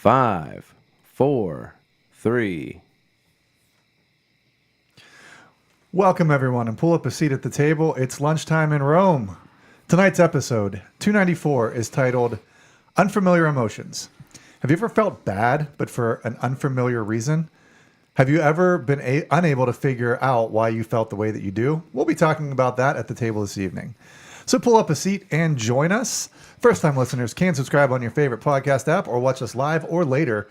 5, 4, 3. Welcome, everyone, and pull up a seat at the table. It's Lunchtime in Rome. Tonight's episode, 294, is titled Unfamiliar Emotions. Have you ever felt bad, but for an unfamiliar reason? Have you ever been unable to figure out why you felt the way that you do? We'll be talking about that at the table this evening. So pull up a seat and join us. First-time listeners can subscribe on your favorite podcast app or watch us live or later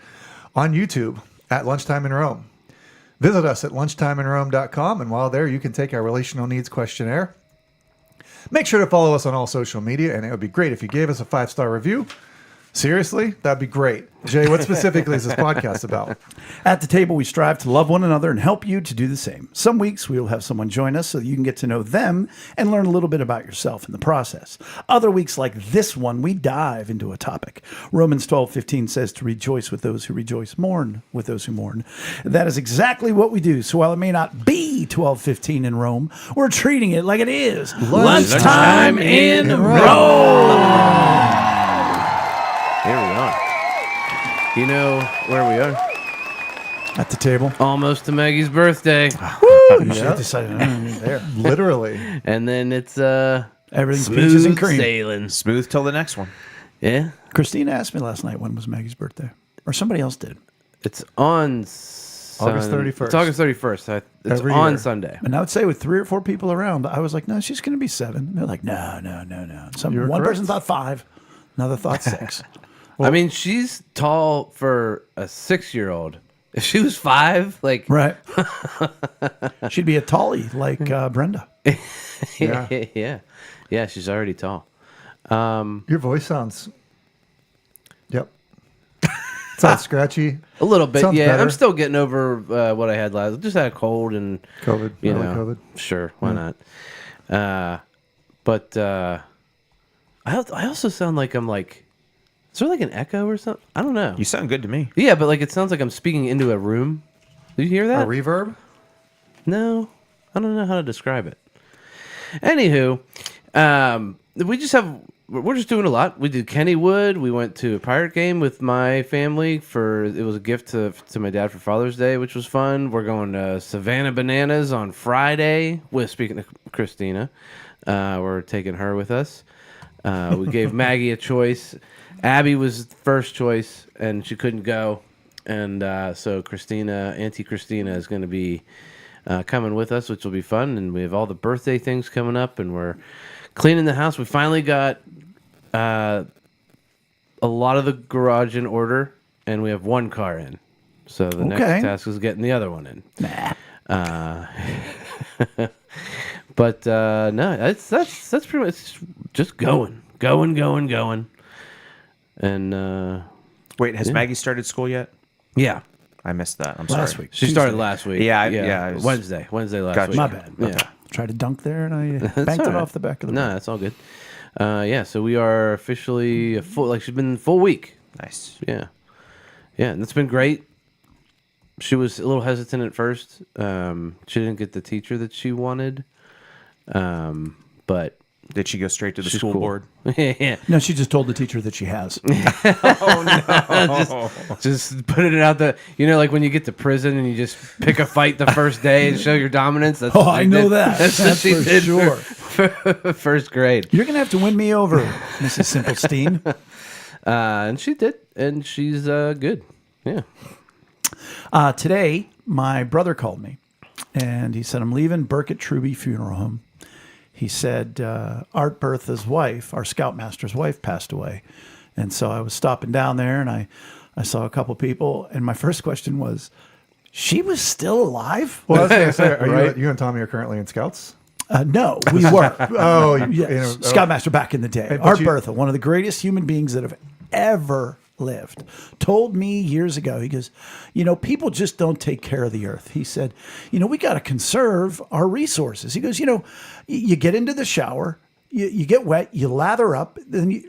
on YouTube at Lunchtime in Rome. Visit us at lunchtimeinrome.com, and while there, you can take our relational needs questionnaire. Make sure to follow us on all social media, and it would be great if you gave us a 5-star review. Seriously? That'd be great. Jay, what specifically is this podcast about? At the table, we strive to love one another and help you to do the same. Some weeks, we will have someone join us so that you can get to know them and learn a little bit about yourself in the process. Other weeks, like this one, we dive into a topic. Romans 12:15 says to rejoice with those who rejoice, mourn with those who mourn. That is exactly what we do. So while it may not be 12:15 in Rome, we're treating it like it is Lunchtime in Rome. Here we are. You know where we are? At the table. Almost to Maggie's birthday. Woo! You should have decided there. Literally. And then it's Everything's peaches and smooth cream. sailing. Smooth till the next one. Yeah. Christina asked me last night when was Maggie's birthday. Or somebody else did. It's on August 31st. It's August 31st. It's Every on year. Sunday. And I would say with 3 or 4 people around, I was like, no, she's going to be 7. And they're like, no. You're One correct. person thought 5. Another thought 6. I mean, she's tall for a 6-year-old. If she was 5, like... Right. She'd be a tallie like Brenda. Yeah. Yeah, she's already tall. Your voice sounds... Yep. Sounds scratchy. A little bit, Sounds yeah. better. I'm still getting over what I had last. Just had a cold and COVID. you Early know, COVID. Sure, why not? But I also sound like I'm like. Is there like an echo or something? I don't know. You sound good to me. Yeah, but like it sounds like I'm speaking into a room. Did you hear A that? reverb? No, I don't know how to describe it. Anywho, we're just doing a lot. We did Kennywood. We went to a Pirate game with my family it was a gift to my dad for Father's Day, which was fun. We're going to Savannah Bananas on Friday. Speaking of Christina, we're taking her with us. We gave Maggie a choice. Abby was first choice, and she couldn't go. And so Auntie Christina is going to be coming with us, which will be fun. And we have all the birthday things coming up, and we're cleaning the house. We finally got a lot of the garage in order, and we have one car in. So the next task is getting the other one in. Nah. But no, that's pretty much just going. And Wait, has Maggie started school yet? yeah, I missed that. I'm Last sorry. week. she started last week. Yeah, it was- Wednesday last Gotcha. week. My bad. Yeah. Tried to dunk there, and I That's banked all it right. off the back of the No, that's all good. Yeah, so we are officially she's been a full week. Nice. Yeah, and it's been great. She was a little hesitant at first. She didn't get the teacher that she wanted, but Did she go straight to the she's school cool. board? Yeah, No, she just told the teacher that she has. just putting it out like when you get to prison and you just pick a fight the first day and show your dominance. That's Oh, I know that. That's what That's she for did sure. for first grade. You're going to have to win me over, Mrs. Simplestein. And she did, and she's good. Yeah. Today, my brother called me, and he said, I'm leaving Burkett Truby Funeral Home. He said, Art Bertha's wife, our scoutmaster's wife, passed away. And so I was stopping down there, and I saw a couple people, and my first question was, she was still alive? Well, I was going to say, Right. you and Tommy are currently in Scouts? No, we were. Oh, Yes. Scoutmaster back in the day. But Art you- Bertha, one of the greatest human beings that have ever lived, told me years ago, he goes, people just don't take care of the earth. He said, we got to conserve our resources. He goes, you get into the shower, you get wet, you lather up,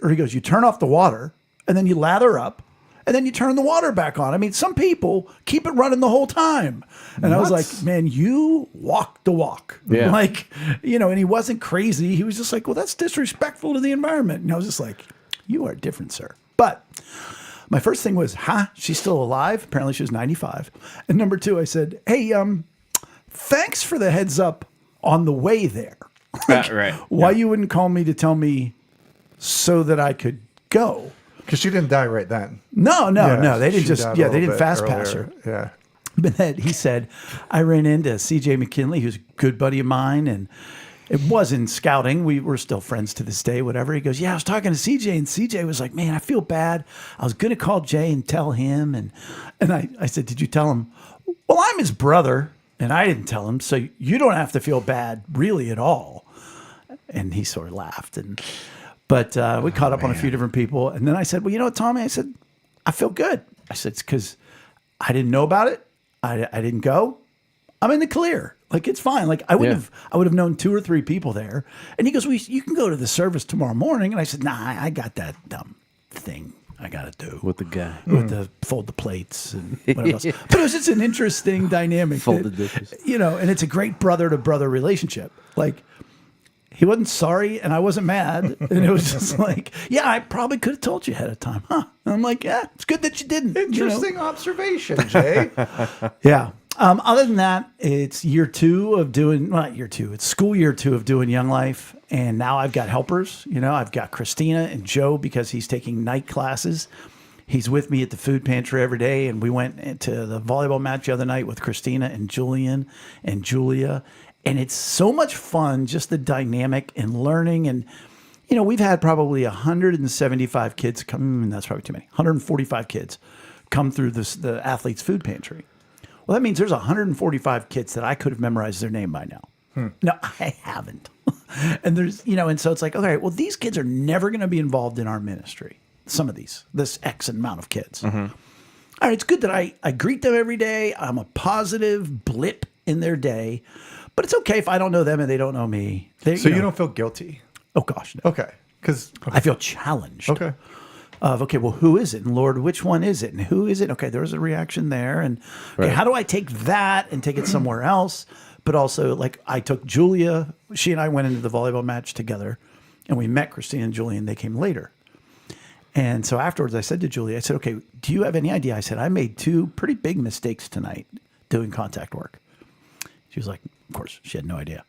or he goes, you turn off the water, and then you lather up, and then you turn the water back on. I mean, some people keep it running the whole time. And I was like, man, you walk the walk. Yeah. And he wasn't crazy. He was just like, well, that's disrespectful to the environment. And I was just like, you are different, sir. But my first thing was, she's still alive? Apparently she was 95. And number two, I said, hey, thanks for the heads up on the way there. Right. Why you wouldn't call me to tell me so that I could go? Because she didn't die right then. No. They didn't she just, died a they little didn't bit fast earlier. pass her. Yeah. But then he said, I ran into CJ McKinley, who's a good buddy of mine, and it was in scouting. We were still friends to this day, whatever. He goes, yeah, I was talking to CJ, and CJ was like, man, I feel bad. I was going to call Jay and tell him. And I said, did you tell him? Well, I'm his brother, and I didn't tell him, so you don't have to feel bad really at all. And he sort of laughed. But we caught up on a few different people. And then I said, well, you know what, Tommy? I said, I feel good. I said, it's because I didn't know about it. I didn't go. I'm in the clear. Like, it's fine. Like, I would have known 2 or 3 people there. And he goes, well, you can go to the service tomorrow morning. And I said, nah, I got that dumb thing I got to do. With the guy. With the fold the plates and whatever else. But it was just an interesting dynamic. Fold the dishes. And it's a great brother-to-brother relationship. Like, he wasn't sorry, and I wasn't mad. And it was just like, yeah, I probably could have told you ahead of time. Huh? And I'm like, yeah, it's good that you didn't. Interesting observation, Jay. Yeah. Other than that, it's year 2 of doing, well, not year 2, it's school year 2 of doing Young Life. And now I've got helpers. I've got Christina and Joe because he's taking night classes. He's with me at the food pantry every day. And we went to the volleyball match the other night with Christina and Julian and Julia. And it's so much fun, just the dynamic and learning. And, we've had probably 175 kids come, that's probably too many, 145 kids come through the athlete's food pantry. Well, that means there's 145 kids that I could have memorized their name by now. No, I haven't. And there's, and so it's like, okay, well, these kids are never going to be involved in our ministry. Some of this X amount of kids. Mm-hmm. All right, it's good that I greet them every day. I'm a positive blip in their day. But it's okay if I don't know them and they don't know me. So you don't feel guilty? Oh, gosh, no. Okay. I feel challenged. Okay. Okay, well, who is it? And Lord, which one is it? And who is it? Okay, there was a reaction there. And okay, how do I take that and take it somewhere else? But also, like, I took Julia. She and I went into the volleyball match together. And we met Christine and Julia, and they came later. And so afterwards, I said to Julia, I said, okay, do you have any idea? I said, I made 2 pretty big mistakes tonight doing contact work. She was like, of course, she had no idea.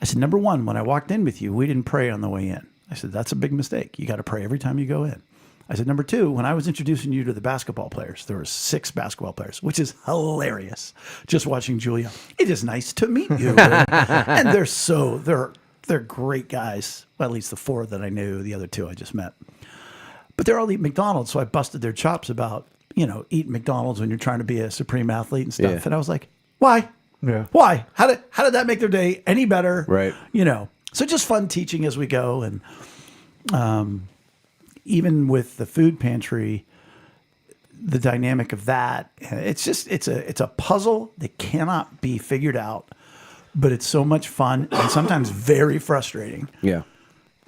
I said, number 1, when I walked in with you, we didn't pray on the way in. I said, that's a big mistake. You got to pray every time you go in. I said, number 2, when I was introducing you to the basketball players, there were 6 basketball players, which is hilarious. Just watching Julia, it is nice to meet you. And they're great guys. Well, at least the 4 that I knew, the other 2 I just met. But they're all eating McDonald's, so I busted their chops about, eating McDonald's when you're trying to be a supreme athlete and stuff. Yeah. And I was like, why? Yeah. Why? How did that make their day any better? Right. So just fun teaching as we go. And even with the food pantry, the dynamic of that, it's a puzzle that cannot be figured out, but it's so much fun and sometimes very frustrating. Yeah.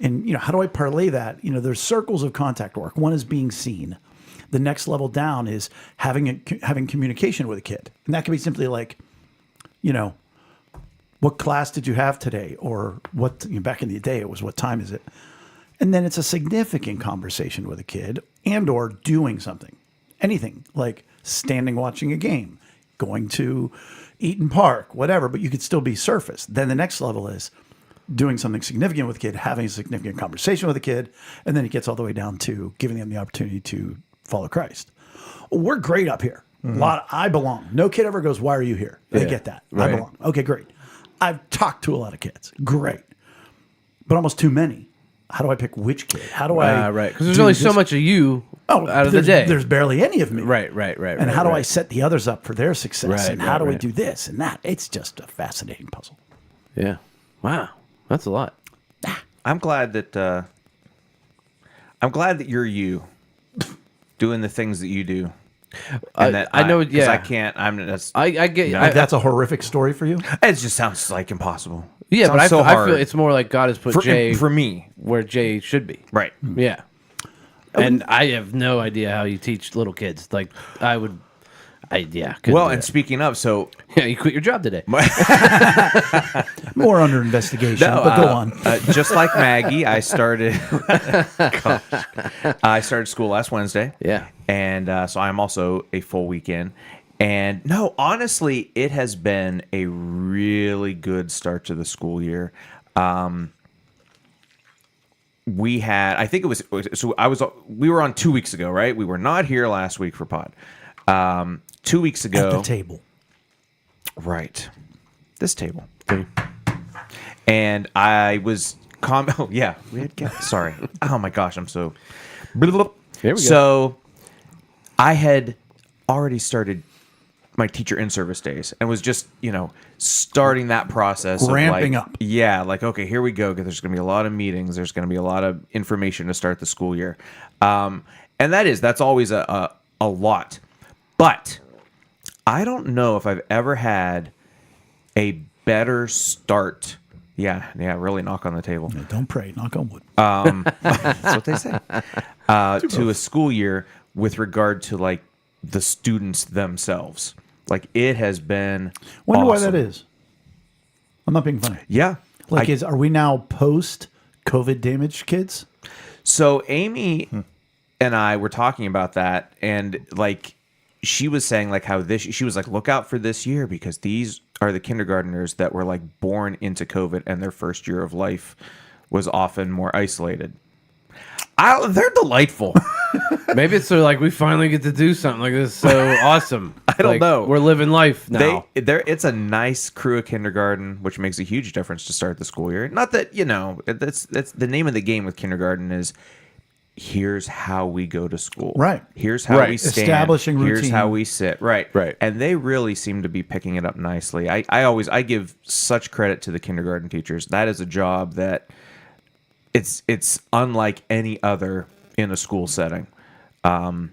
And, how do I parlay that? There's circles of contact work. One is being seen. The next level down is having communication with a kid. And that can be simply like, what class did you have today? Or back in the day, it was, what time is it? And then it's a significant conversation with a kid and or doing something, anything like standing watching a game, going to Eaton Park, whatever, but you could still be surface. Then the next level is doing something significant with a kid, having a significant conversation with a kid, and then it gets all the way down to giving them the opportunity to follow Christ. We're great up here. Mm-hmm. I belong. No kid ever goes, why are you here? I get that. Right. I belong. Okay, great. I've talked to a lot of kids. Great. But almost too many. How do I pick which kid? How do I... Right, because there's only so much of you out of the day. There's barely any of me. Right. And how do I set the others up for their success? Right, and how do I do this and that? It's just a fascinating puzzle. Yeah. Wow. That's a lot. I'm glad that you're you doing the things that you do. And I know, because I can't. I get. That's a horrific story for you. It just sounds like impossible. Yeah, but I so feel it's more like God has put Jay for me where Jay should be. Right. Yeah. And I have no idea how you teach little kids. Like couldn't well, and speaking of, so yeah, you quit your job today. More under investigation, but go on. Just like Maggie, I started. Gosh. I started school last Wednesday. Yeah. And so I'm also a full weekend. And no, honestly, it has been a really good start to the school year. We had, I think it was, so we were on 2 weeks ago, right? We were not here last week for pod. 2 weeks ago. At the table. Right. This table. And I was, oh yeah, we had guests. Sorry. Oh my gosh, I'm so. Here we go. So I had already started my teacher in-service days and was just, starting that process. Ramping of up. Yeah, like, okay, here we go. 'Cause there's going to be a lot of meetings. There's going to be a lot of information to start the school year. And that's always a lot. But I don't know if I've ever had a better start. Yeah, really knock on the table. Yeah, don't pray, knock on wood. That's what they say. To a school year with regard to like the students themselves. Like it has been. Wonder why awesome. that is. I'm not being funny. Yeah. Are we now post COVID damaged kids? So Amy and I were talking about that, and like she was saying like how she was like, look out for this year because these are the kindergartners that were like born into COVID and their first year of life was often more isolated. They're delightful. Maybe it's so like we finally get to do something like this. So awesome. I don't know. We're living life now. It's a nice crew of kindergarten, which makes a huge difference to start the school year. Not that that's the name of the game with kindergarten is. Here's how we go to school. Right. Here's how we stand. Establishing Here's routine. how we sit. Right. Right. And they really seem to be picking it up nicely. I give such credit to the kindergarten teachers. That is a job that it's unlike any other in a school setting. One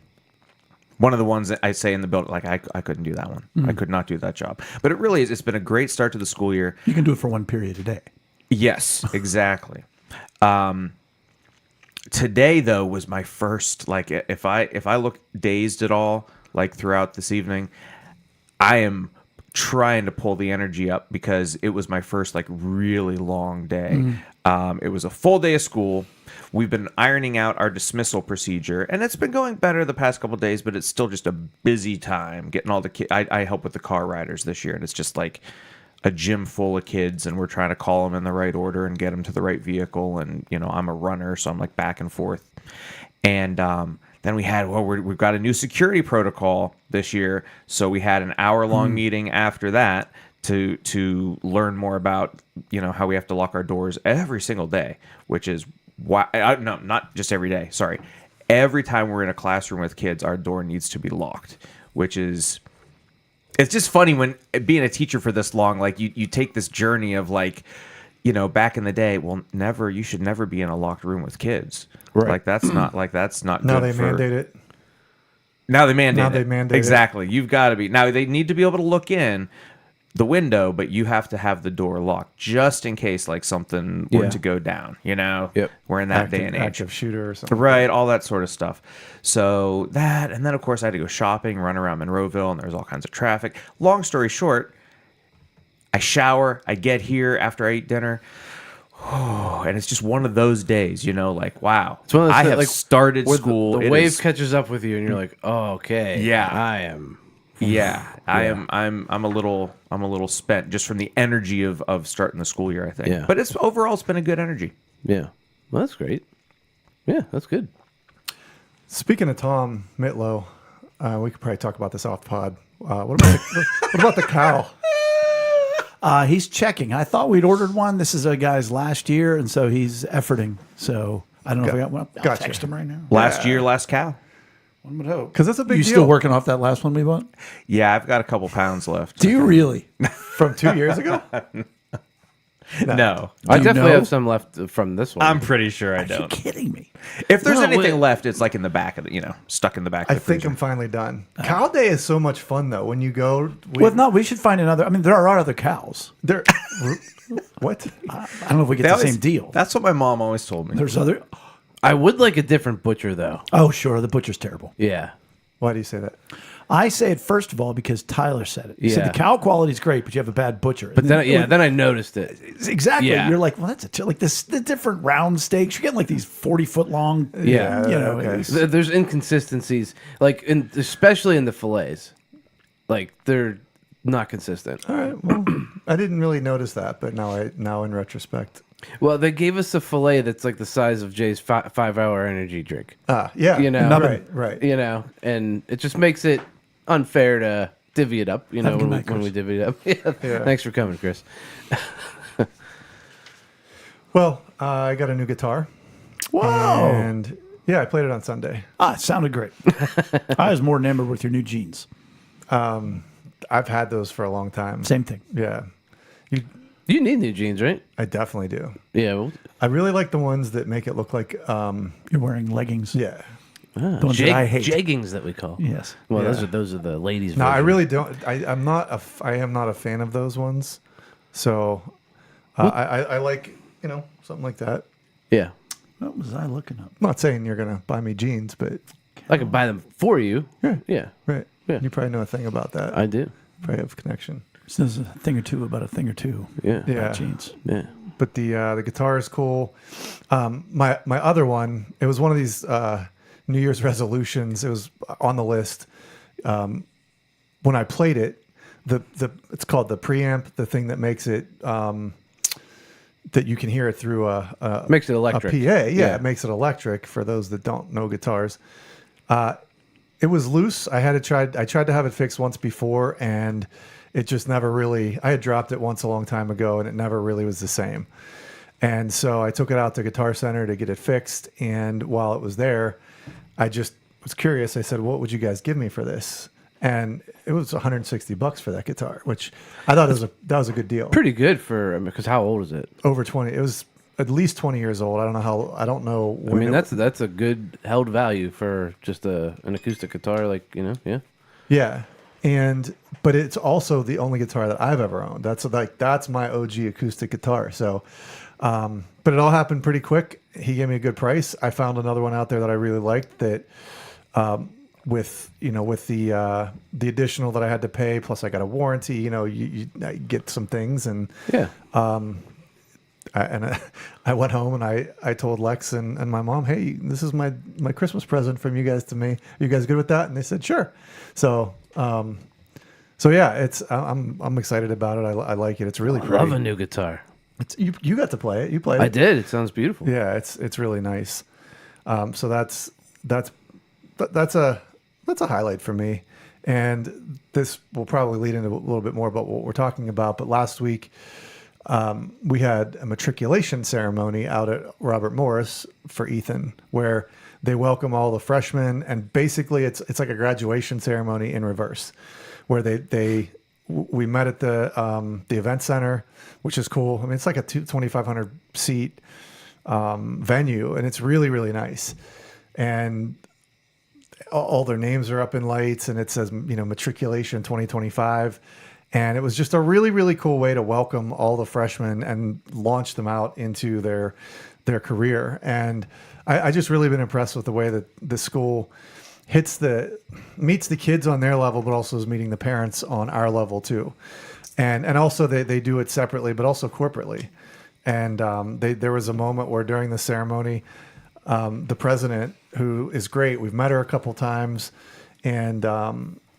of the ones that I say in the building, like I couldn't do that one. I could not do that job. But it really is. It's been a great start to the school year. You can do it for one period a day. Yes, exactly. Today though was my first, like if I look dazed at all like throughout this evening, I am trying to pull the energy up because it was my first like really long day. It was a full day of school. We've been ironing out our dismissal procedure and it's been going better the past couple of days, but it's still just a busy time getting all the kids. I help with the car riders this year and it's just like a gym full of kids and we're trying to call them in the right order and get them to the right vehicle. And, I'm a runner, so I'm like back and forth. And then we've got a new security protocol this year. So we had an hour-long meeting after that to learn more about, how we have to lock our doors every single day, which is why, no, not just every day. Sorry. Every time we're in a classroom with kids, our door needs to be locked, which is... It's just funny when being a teacher for this long, like you take this journey of like, back in the day, you should never be in a locked room with kids. Right. That's not Now good they for, mandate it. Now they mandate Now it. they mandate it. Exactly. You've got to be. Now they need to be able to look in the window, but you have to have the door locked just in case like something were to go down, Yep. We're in that day and age. Active shooter or something. Right, all that sort of stuff. So that, and then of course I had to go shopping, run around Monroeville, and there was all kinds of traffic. Long story short, I shower, I get here after I eat dinner, and it's just one of those days, like, wow, It's one of those I things, have like, started where school. The It wave is- catches up with you, and you're like, "Oh, okay, Yeah. I am." Yeah, I'm a little spent just from the energy of starting the school year, I think. Yeah. But it's been a good energy. Yeah, well, that's great. Yeah, that's good. Speaking of Tom Mitlow, we could probably talk about this off pod. What about the cow? He's checking. I thought we'd ordered one. This is a guy's last year, and so he's efforting. So I don't know if I got one. I'll Gotcha. text him right now. Last year, last cow. One would hope. 'Cause that's a big You deal. still working off that last one we bought? Yeah, I've got a couple pounds left. Do you really? From 2 years ago? No. I you definitely know? have some left from this one. I'm pretty sure I Are you don't. kidding me? If there's No, anything wait. left, it's like in the back of the, stuck in the back I of the think freezer. I'm finally done. Cow Day is so much fun, though. When you go... Well, no, we should find another. I mean, there are other cows. There, what? I don't know if we get They the always- same deal. That's what my mom always told me. There's other. I would like a different butcher though. Oh, sure. The butcher's terrible. Yeah, Why do you say that? I say it first of all because Tyler said it. He said Yeah. the cow quality is great, but you have a bad butcher. But then I noticed it. Exactly. Yeah. You're like, well, that's like the different round steaks. You're getting like these 40-foot long. Yeah. You know, Okay. it's- There's inconsistencies, like especially in the fillets, like they're not consistent. All right. Well, I didn't really notice that, but now in retrospect. Well, they gave us a fillet that's like the size of Jay's 5-hour energy drink. Yeah. You know, Right. You know, and it just makes it unfair to divvy it up. You know, Have a good when, night, when we Chris. divvy it up. Yeah. Thanks for coming, Chris. Well, I got a new guitar. Wow. And yeah, I played it on Sunday. It sounded great. I was more enamored with your new jeans. I've had those for a long time. Same thing. Yeah. You need new jeans, right? I definitely do. Yeah. Well, I really like the ones that make it look like, You're wearing leggings. yeah. The ones that I hate. jeggings that we call. Yes. Well, Yeah. those are the ladies. No, I version. really don't. I am not a fan of those ones. So I like, something like that. Yeah. What was I looking up? I'm not saying you're going to buy me jeans, but I could buy them for you. Yeah. Yeah. right. Yeah. You probably know a thing about that. I do. probably have a connection. So there's a thing or two about a thing or two. Yeah. Yeah. About jeans. Yeah. But the guitar is cool. My other one, it was one of these New Year's resolutions. It was on the list. When I played it, it's called the preamp, the thing that makes it that you can hear it through Makes it a electric. PA. Yeah, Yeah. it makes it electric for those that don't know guitars. It was loose. I tried to have it fixed once before, and it just never really. I had dropped it once a long time ago, and it never really was the same. And so I took it out to Guitar Center to get it fixed. And while it was there, I just was curious. I said, "What would you guys give me for this?" And it was $160 for that guitar, which I thought that was a good deal. Pretty good for because how old is it? Over 20. It was at least 20 years old. I don't know. I mean, that's a good held value for just an acoustic guitar, like yeah. Yeah. But it's also the only guitar that I've ever owned. That's my OG acoustic guitar. So, but it all happened pretty quick. He gave me a good price. I found another one out there that I really liked that, with the additional that I had to pay, plus I got a warranty, I get some things and, Yeah. I went home and I told Lex and my mom, hey, this is my Christmas present from you guys to me. Are you guys good with that? And they said, sure. So yeah, I'm excited about it. I like it. It's really I pretty. love a new guitar. You got to play it. You played it. I did. It sounds beautiful. Yeah, it's really nice. So that's a highlight for me. And this will probably lead into a little bit more about what we're talking about. But last week, we had a matriculation ceremony out at Robert Morris for Ethan, where they welcome all the freshmen, and basically it's like a graduation ceremony in reverse, where we met at the event center, which is cool. I mean, it's like a 2,500 seat venue, and it's really, really nice. And all their names are up in lights, and it says matriculation 2025. And it was just a really, really cool way to welcome all the freshmen and launch them out into their career. And I just really been impressed with the way that the school meets the kids on their level, but also is meeting the parents on our level too. And also they do it separately, but also corporately. And there was a moment where during the ceremony, the president, who is great, we've met her a couple times, and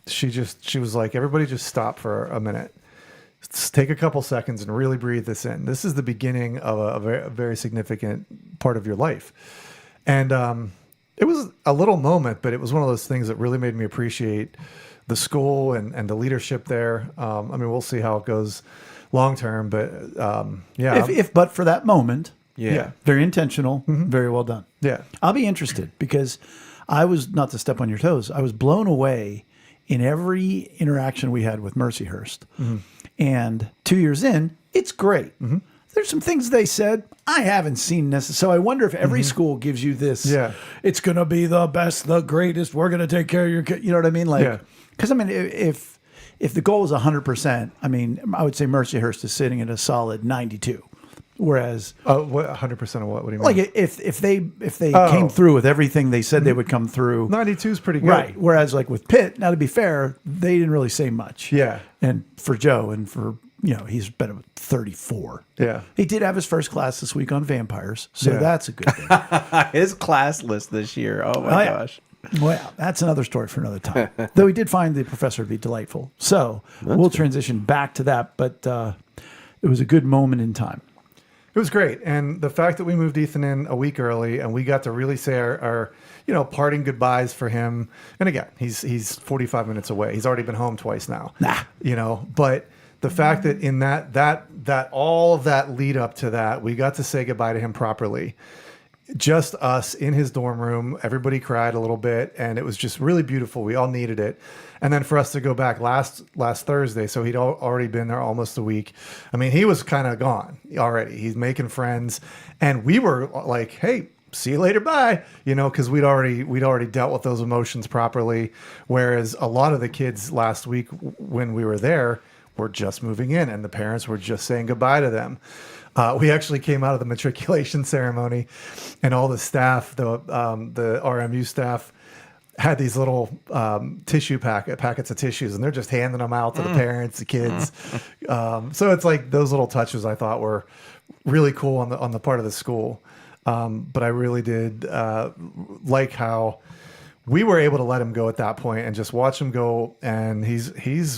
she was like, everybody just stop for a minute. Just take a couple seconds and really breathe this in. This is the beginning of a very, very significant part of your life. And it was a little moment, but it was one of those things that really made me appreciate the school and the leadership there. I mean, we'll see how it goes long term, but yeah. If but for that moment, Yeah. very intentional, very well done. Yeah. I'll be interested because I was, not to step on your toes, I was blown away in every interaction we had with Mercyhurst. And 2 years in, it's great. There's some things they said I haven't seen necessarily. So I wonder if every school gives you this, Yeah. it's going to be the best, the greatest, we're going to take care of your kid. You know what I mean? Like, Yeah. because I mean, if the goal is 100%, I mean, I would say Mercyhurst is sitting at a solid 92. Whereas, What 100% of what? What do you mean? like if they came through with everything they said they would come through, 92 is pretty good. right? Whereas like with Pitt, now to be fair, they didn't really say much. Yeah. And for Joe, and for he's been at 34. Yeah. He did have his first class this week on vampires, so Yeah. that's a good thing. His class list this year. Oh my gosh. Well, that's another story for another time. Though he did find the professor to be delightful. So we'll transition back to that, but it was a good moment in time. It was great. And the fact that we moved Ethan in a week early and we got to really say our parting goodbyes for him. And again, he's 45 minutes away. He's already been home twice now. But the fact that in that all of that lead up to that, we got to say goodbye to him properly. Just us in his dorm room. Everybody cried a little bit, and it was just really beautiful. We all needed it. And then for us to go back last Thursday, so he'd already been there almost a week. I mean, he was kind of gone already. He's making friends, and we were like, "Hey, see you later, bye." Because we'd already dealt with those emotions properly. Whereas a lot of the kids last week when we were there were just moving in, and the parents were just saying goodbye to them. We actually came out of the matriculation ceremony, and all the staff, the RMU staff, had these little tissue packets of tissues, and they're just handing them out to the parents, the kids. So it's like those little touches I thought were really cool on the part of the school. But I really did like how we were able to let him go at that point and just watch him go, and he's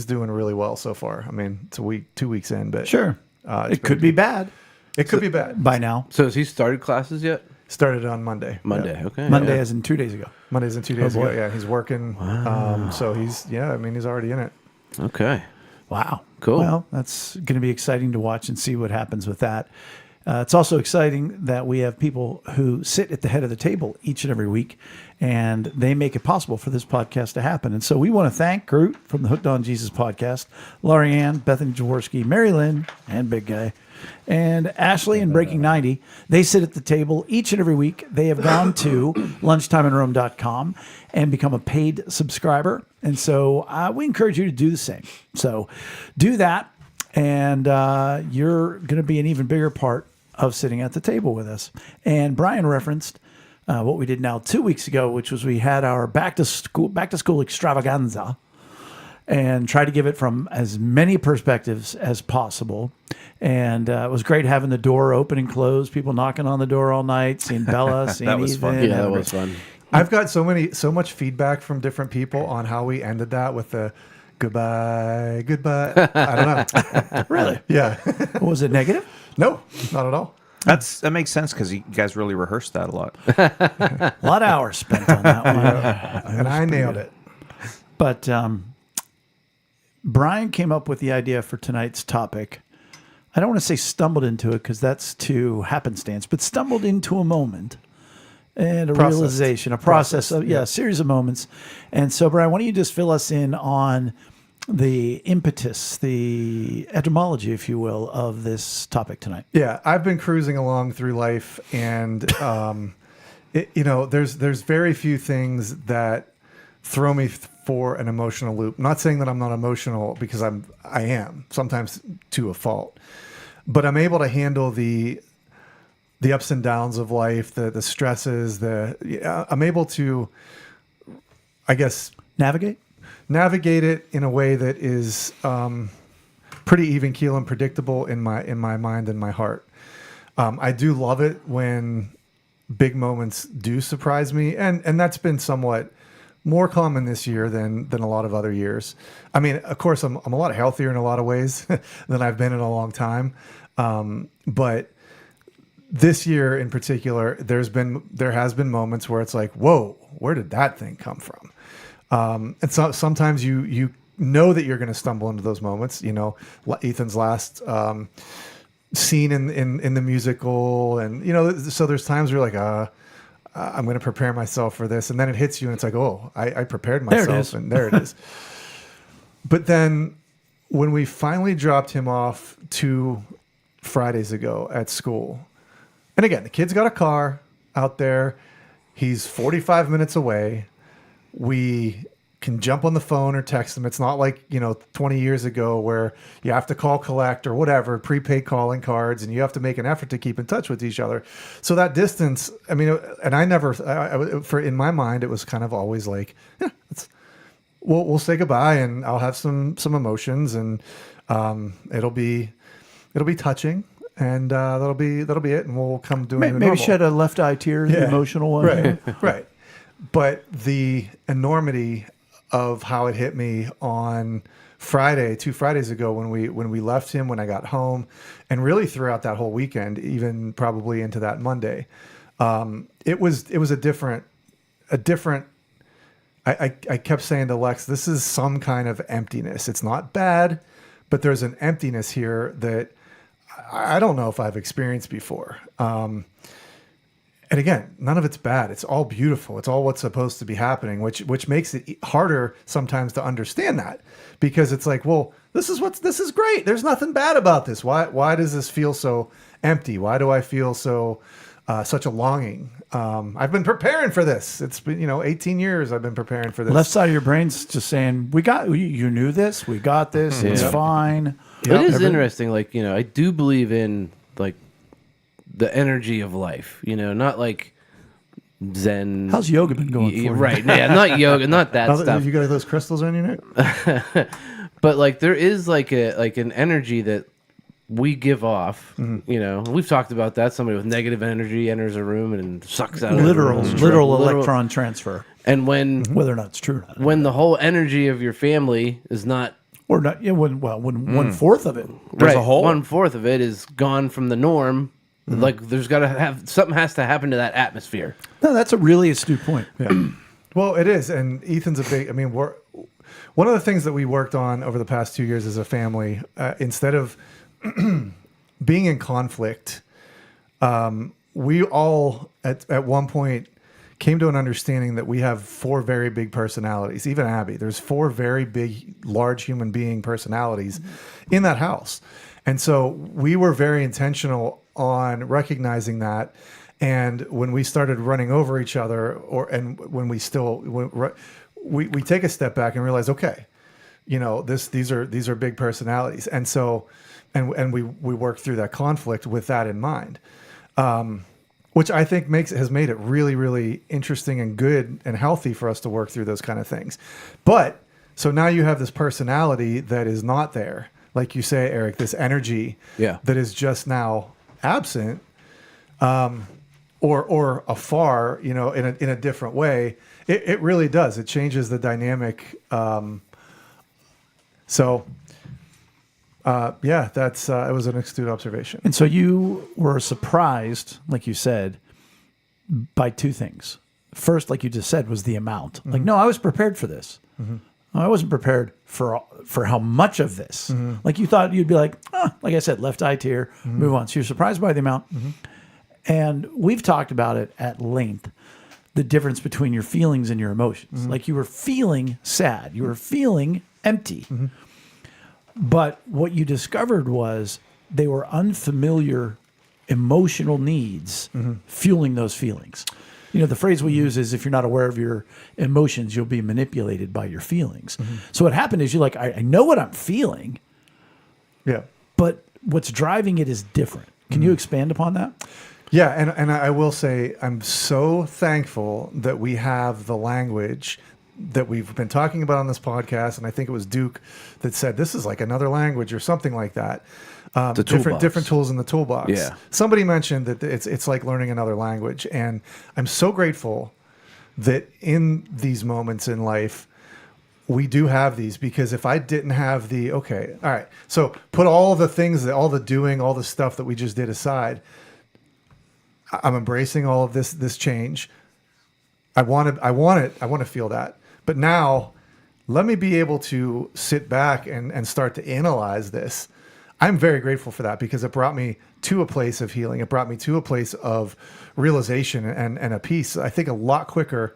doing really well so far. I mean, it's 2 weeks in, but Sure. It could be bad It could be bad. by now. So has he started classes yet? Started on Monday. Monday. Yeah. Okay. Monday yeah. as in 2 days ago. Monday's in 2 days boy. ago. Yeah, he's working. So he's already in it. Okay. Wow. Cool. Well, that's going to be exciting to watch and see what happens with that. It's also exciting that we have people who sit at the head of the table each and every week, and they make it possible for this podcast to happen. And so we want to thank Groot from the Hooked on Jesus podcast, Laurie Ann, Bethany Jaworski, Mary Lynn, and Big Guy, and Ashley and Breaking 90. They sit at the table each and every week. They have gone to lunchtimeinrome.com and become a paid subscriber. And so we encourage you to do the same. So do that, and you're going to be an even bigger part of sitting at the table with us. And Brian referenced what we did now 2 weeks ago, which was we had our back to school extravaganza, and tried to give it from as many perspectives as possible. And it was great having the door open and closed, people knocking on the door all night, seeing Bella, seeing That was Ethan. fun. Yeah, that was fun. I've got so much feedback from different people on how we ended that with the goodbye. I don't know. Really? Yeah. Was it negative? No, not at all. That makes sense because you guys really rehearsed that a lot. A lot of hours spent on that one. And I nailed it. But Brian came up with the idea for tonight's topic. I don't want to say stumbled into it because that's too happenstance, but stumbled into a moment and a Processed. realization, a process of, a series of moments. And so, Brian, why don't you just fill us in on the impetus, the etymology, if you will, of this topic tonight? Yeah, I've been cruising along through life, and there's very few things that throw me for an emotional loop. Not saying that I'm not emotional, because I am sometimes to a fault, but I'm able to handle the ups and downs of life, the stresses. I'm able to, I guess, navigate it in a way that is pretty even keel and predictable in my mind and my heart. I do love it when big moments do surprise me, and that's been somewhat more common this year than a lot of other years. I mean, of course, I'm a lot healthier in a lot of ways than I've been in a long time, but this year in particular, there has been moments where it's like, whoa, where did that thing come from? And so sometimes you know that you're going to stumble into those moments. Ethan's last scene in the musical, and so there's times where you're like, I'm going to prepare myself for this, and then it hits you, and it's like, oh, I prepared myself, and there it is. But then when we finally dropped him off 2 Fridays ago at school, and again, the kid's got a car out there. He's 45 minutes away. We can jump on the phone or text them. It's not like, 20 years ago where you have to call, collect, or whatever, prepaid calling cards, and you have to make an effort to keep in touch with each other. So that distance, I mean, and I never, in my mind, it was kind of always like, yeah, we'll say goodbye, and I'll have some emotions, and it'll be touching. And that'll be it, and we'll come doing Maybe normal. shed a left eye tear, the emotional one. Right, right. But the enormity of how it hit me on Friday, 2 Fridays ago, when we left him, when I got home, and really throughout that whole weekend, even probably into that Monday, it was a different. I kept saying to Lex, this is some kind of emptiness. It's not bad, but there's an emptiness here that I don't know if I've experienced before. And again, none of it's bad. It's all beautiful. It's all what's supposed to be happening, which makes it harder sometimes to understand that, because it's like, well, this is great. There's nothing bad about this. Why does this feel so empty? Why do I feel so such a longing? I've been preparing for this. It's been 18 years I've been preparing for this. Left side of your brain's just saying, you knew this, we got this, it's fine. It is interesting. Like, I do believe in like the energy of life, not like Zen. How's yoga been going for you? Right. Yeah. Not yoga, not that stuff. You got those crystals on your neck? But like, there is like an energy that we give off, we've talked about that. Somebody with negative energy enters a room and sucks out literal literal electron transfer. And when whether or not it's true or not. When the whole energy of your family is not, or not, when 1/4 of it, there's a hole. 1/4 of it is gone from the norm. Like, there's got to have something has to happen to that atmosphere. No, that's a really astute point. Yeah. Well, it is, and Ethan's a big. I mean, one of the things that we worked on over the past 2 years as a family, instead of being in conflict, we all at one point came to an understanding that we have 4 very big personalities. Even Abby, there's 4 very big, large human being personalities in that house. And so we were very intentional on recognizing that. And when we started running over each other, when we take a step back and realize, okay, these are big personalities. And so, and we work through that conflict with that in mind. Which I think has made it really, really interesting and good and healthy for us to work through those kind of things. But so now you have this personality that is not there, like you say, Eric, this energy that is just now absent, or afar, in a different way. It really does. It changes the dynamic. That's it was an astute observation. And so you were surprised, like you said, by 2 things. First, like you just said, was the amount. Like, no, I was prepared for this. I wasn't prepared for how much of this. Like, you thought you'd be like, like I said, left eye tear, move on. So you're surprised by the amount. And we've talked about it at length, the difference between your feelings and your emotions. Like, you were feeling sad. You were feeling empty. But what you discovered was they were unfamiliar emotional needs fueling those feelings. The phrase we use is, if you're not aware of your emotions, you'll be manipulated by your feelings. So what happened is, you're like, I know what I'm feeling, but what's driving it is different. Can you expand upon that? Yeah, and I will say, I'm so thankful that we have the language that we've been talking about on this podcast, and I think it was Duke that said this is like another language or something like that. Different tools in the toolbox. Yeah. Somebody mentioned that it's like learning another language, and I'm so grateful that in these moments in life we do have these, because if I didn't have all right, so put all the things, all the doing, all the stuff that we just did aside. I'm embracing all of this change. I want to feel that. But now, let me be able to sit back and start to analyze this. I'm very grateful for that, because it brought me to a place of healing. It brought me to a place of realization and a peace, I think, a lot quicker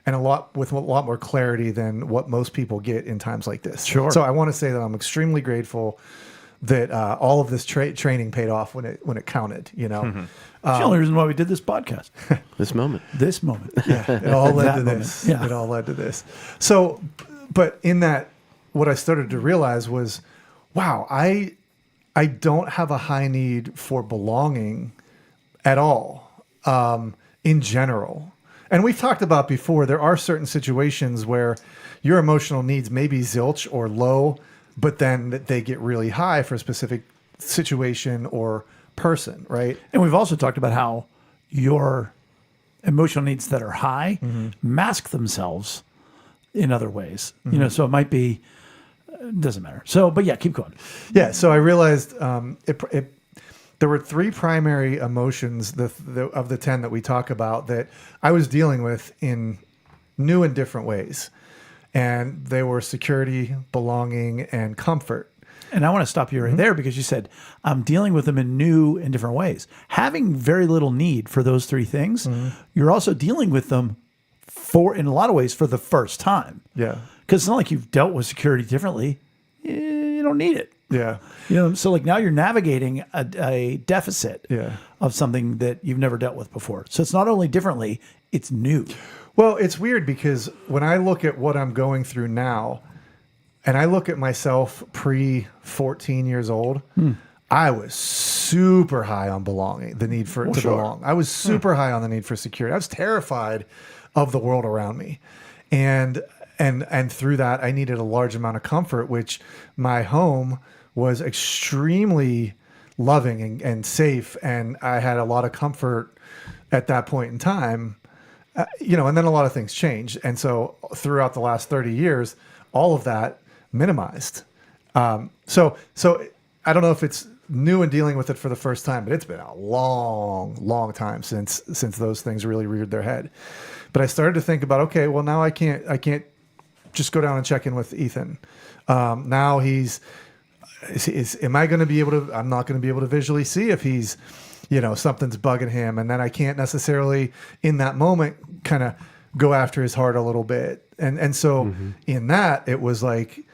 and with a lot more clarity than what most people get in times like this. Sure. So I want to say that I'm extremely grateful that all of this training paid off when it counted. It's the only reason why we did this podcast. This moment. This moment. Yeah, it all led to moment. this. Yeah. It all led to this. So, but in that, what I started to realize was, wow, I don't have a high need for belonging at all, in general. And we've talked about before, there are certain situations where your emotional needs may be zilch or low, but then they get really high for a specific situation or person, right? And we've also talked about how your emotional needs that are high mask themselves in other ways. You know, so it might be, doesn't matter. So, but yeah, keep going. Yeah. So I realized there were three primary emotions of the 10 that we talk about that I was dealing with in new and different ways. And they were security, belonging, and comfort. And I want to stop you right there because you said, I'm dealing with them in new and different ways. Having very little need for those three things, you're also dealing with them in a lot of ways for the first time. Yeah. Because it's not like you've dealt with security differently. You don't need it. Yeah. You know, so like now you're navigating a deficit Yeah. of something that you've never dealt with before. So it's not only differently, it's new. Well, it's weird because when I look at what I'm going through now, and I look at myself pre 14 years old, I was super high on belonging, the need to belong. I was super high on the need for security. I was terrified of the world around me. And through that, I needed a large amount of comfort, which my home was extremely loving and safe. And I had a lot of comfort at that point in time. You know, and then a lot of things changed. And so throughout the last 30 years, all of that minimized. So I don't know if it's new and dealing with it for the first time, but it's been a long time since those things really reared their head. But I started to think about, okay, well now I can't just go down and check in with Ethan. Now am I going to be able to, I'm not going to be able to visually see if he's, you know, something's bugging him. And then I can't necessarily in that moment kind of go after his heart a little bit. And so in that, it was like,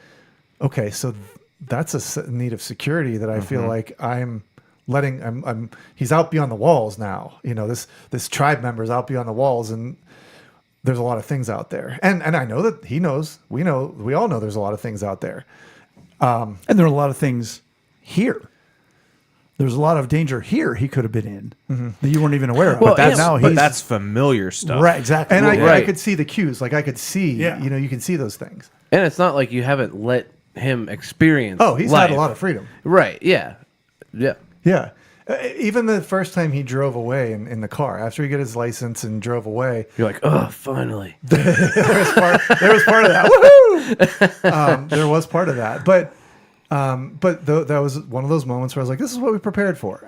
okay, so that's a need of security that I feel like he's out beyond the walls now. You know, this tribe member is out beyond the walls, and there's a lot of things out there. And I know that he knows, we all know there's a lot of things out there. And there are a lot of things here. There's a lot of danger here he could have been in that you weren't even aware of. Well, But That's familiar stuff. right, exactly. And Well, I could see the cues. Like I could see, Yeah. you know, you can see those things. And it's not like you haven't let him experience. Oh, he's life. had a lot of freedom. Right. Yeah. Yeah. Yeah. Even the first time he drove away in the car, after he got his license and drove away, You're like, oh, finally. there was part of that. Woohoo! There was part of that. But that was one of those moments where I was like, this is what we prepared for.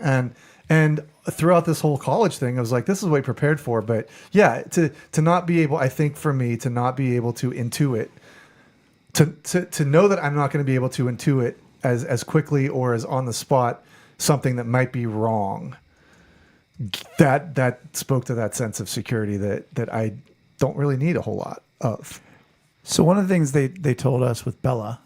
And throughout this whole college thing, I was like, this is what we prepared for. But yeah, to not be able, I think for me, to not be able to intuit, to know that I'm not going to be able to intuit as quickly or as on the spot something that might be wrong, that spoke to that sense of security that I don't really need a whole lot of. So one of the things they told us with Bella,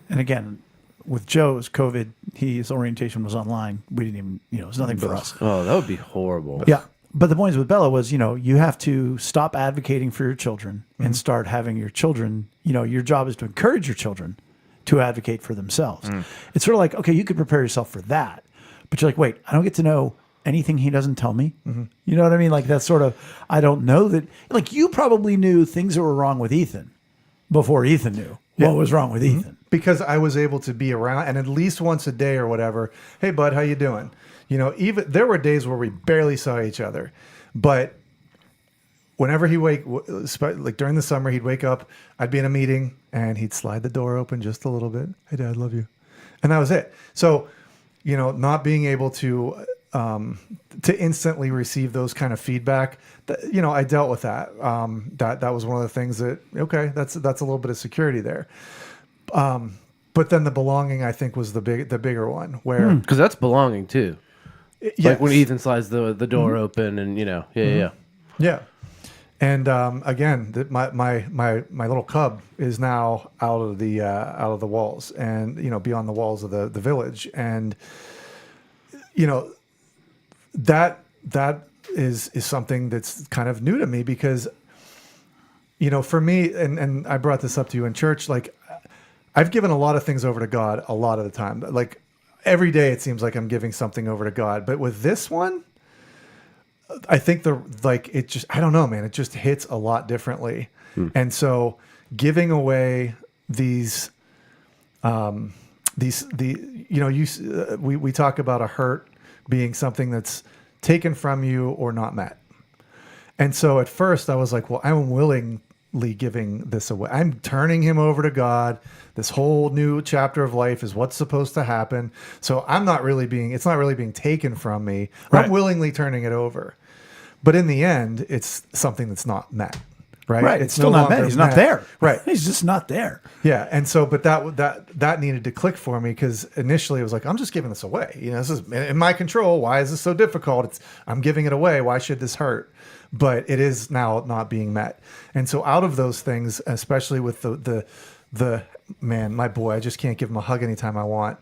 and again, with Joe's COVID, his orientation was online. We didn't even, it was nothing for us. Oh, that would be horrible. Yeah. But the point is with Bella was, you have to stop advocating for your children and start having your children, your job is to encourage your children to advocate for themselves. It's sort of like, okay, you could prepare yourself for that. But you're like, wait, I don't get to know anything he doesn't tell me. You know what I mean? Like that's sort of, I don't know that, like you probably knew things that were wrong with Ethan before Ethan knew what was wrong with Ethan. Because I was able to be around and at least once a day or whatever. Hey, bud, how you doing? Even there were days where we barely saw each other, but whenever like during the summer, he'd wake up, I'd be in a meeting and he'd slide the door open just a little bit. Hey, Dad, love you. And that was it. So, not being able to instantly receive those kind of feedback, I dealt with that. That was one of the things that, okay, that's a little bit of security there. But then the belonging, I think, was the bigger one where, Because that's belonging too. yes. Like when Ethan slides the door open and, yeah. And again, my little cub is now out of the walls and beyond the walls of the village, and that is something that's kind of new to me because for me, and I brought this up to you in church, like I've given a lot of things over to God a lot of the time. Like every day it seems like I'm giving something over to God. But with this one, I think I don't know, man, it just hits a lot differently. And so giving away we talk about a hurt being something that's taken from you or not met. And so at first I was like, well, I'm willingly giving this away. I'm turning him over to God. This whole new chapter of life is what's supposed to happen. So it's not really being taken from me. Right. I'm willingly turning it over. But in the end, it's something that's not met. Right. Right. It's still not met. He's not there. Right. He's just not there. Yeah. And so, but that needed to click for me because initially it was like, I'm just giving this away. This is in my control. Why is this so difficult? I'm giving it away. Why should this hurt? But it is now not being met. And so out of those things, especially with the man, my boy, I just can't give him a hug anytime I want.